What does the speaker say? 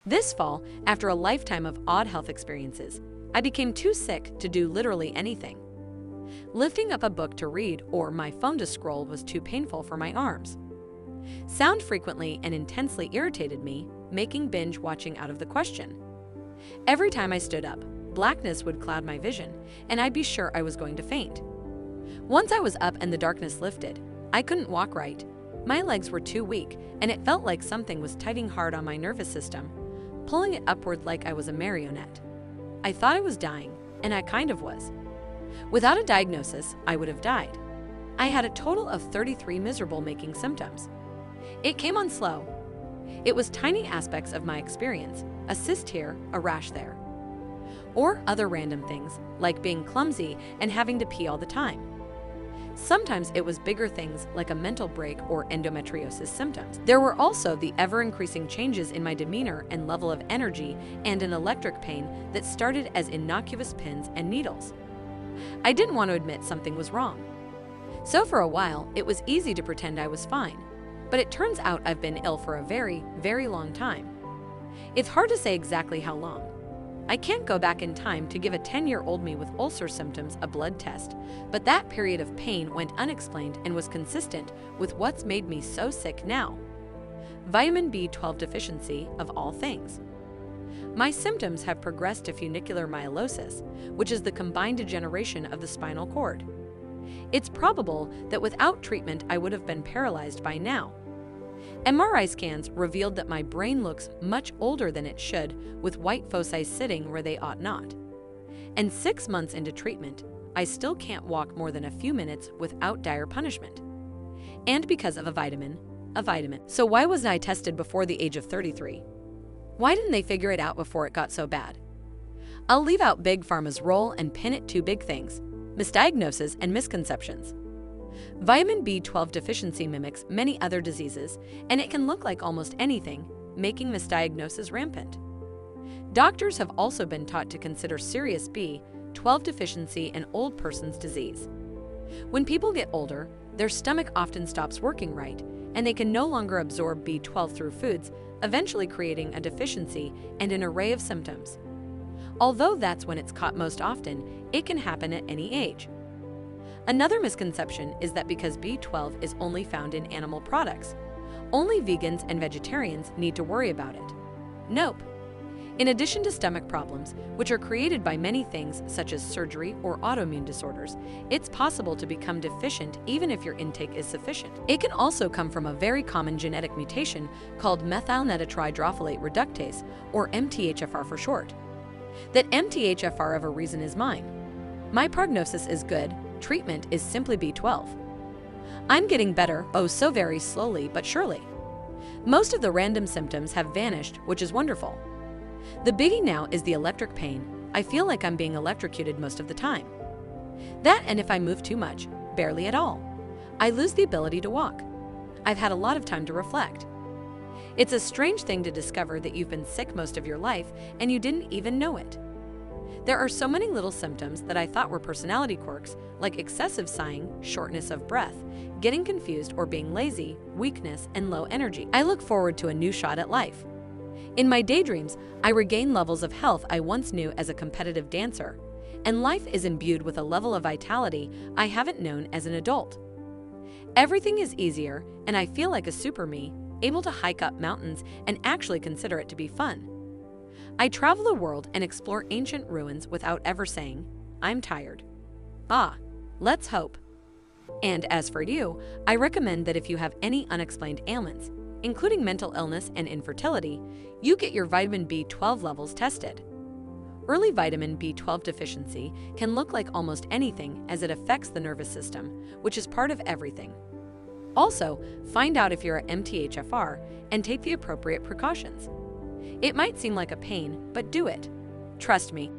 This fall, after a lifetime of odd health experiences, I became too sick to do literally anything. Lifting up a book to read or my phone to scroll was too painful for my arms. Sound frequently and intensely irritated me, making binge watching out of the question. Every time I stood up, blackness would cloud my vision, and I'd be sure I was going to faint. Once I was up and the darkness lifted, I couldn't walk right. My legs were too weak, and it felt like something was tugging hard on my nervous system, pulling it upward like I was a marionette. I thought I was dying, and I kind of was. Without a diagnosis, I would have died. I had a total of 33 miserable-making symptoms. It came on slow. It was tiny aspects of my experience, a cyst here, a rash there. Or other random things, like being clumsy and having to pee all the time. Sometimes it was bigger things like a mental break or endometriosis symptoms. There were also the ever-increasing changes in my demeanor and level of energy and an electric pain that started as innocuous pins and needles. I didn't want to admit something was wrong. So for a while, it was easy to pretend I was fine. But it turns out I've been ill for a very, very long time. It's hard to say exactly how long. I can't go back in time to give a 10-year-old me with ulcer symptoms a blood test, but that period of pain went unexplained and was consistent with what's made me so sick now. Vitamin B12 deficiency, of all things. My symptoms have progressed to funicular myellosis, which is the combined degeneration of the spinal cord. It's probable that without treatment I would have been paralyzed by now. MRI scans revealed that my brain looks much older than it should, with white foci sitting where they ought not. And 6 months into treatment, I still can't walk more than a few minutes without dire punishment. And because of a vitamin. So why wasn't I tested before the age of 33? Why didn't they figure it out before it got so bad? I'll leave out Big Pharma's role and pin it to big things: misdiagnosis and misconceptions. Vitamin B12 deficiency mimics many other diseases, and it can look like almost anything, making misdiagnosis rampant. Doctors have also been taught to consider serious B12 deficiency an old person's disease. When people get older, their stomach often stops working right, and they can no longer absorb B12 through foods, eventually creating a deficiency and an array of symptoms. Although that's when it's caught most often, it can happen at any age. Another misconception is that because B12 is only found in animal products, only vegans and vegetarians need to worry about it. Nope. In addition to stomach problems, which are created by many things such as surgery or autoimmune disorders, it's possible to become deficient even if your intake is sufficient. It can also come from a very common genetic mutation called methylnitridrofolate reductase, or MTHFR for short. That MTHFR of a reason is mine. My prognosis is good. Treatment is simply B12. I'm getting better, oh so very slowly but surely. Most of the random symptoms have vanished, which is wonderful. The biggie now is the electric pain. I feel like I'm being electrocuted most of the time. That, and if I move too much, barely at all, I lose the ability to walk. I've had a lot of time to reflect. It's a strange thing to discover that you've been sick most of your life and you didn't even know it. There are so many little symptoms that I thought were personality quirks, like excessive sighing, shortness of breath, getting confused or being lazy, weakness, and low energy. I look forward to a new shot at life. In my daydreams, I regain levels of health I once knew as a competitive dancer, and life is imbued with a level of vitality I haven't known as an adult. Everything is easier, and I feel like a super me, able to hike up mountains and actually consider it to be fun. I travel the world and explore ancient ruins without ever saying, I'm tired. Let's hope. And as for you, I recommend that if you have any unexplained ailments, including mental illness and infertility, you get your vitamin B12 levels tested. Early vitamin B12 deficiency can look like almost anything as it affects the nervous system, which is part of everything. Also, find out if you're at MTHFR and take the appropriate precautions. It might seem like a pain, but do it. Trust me,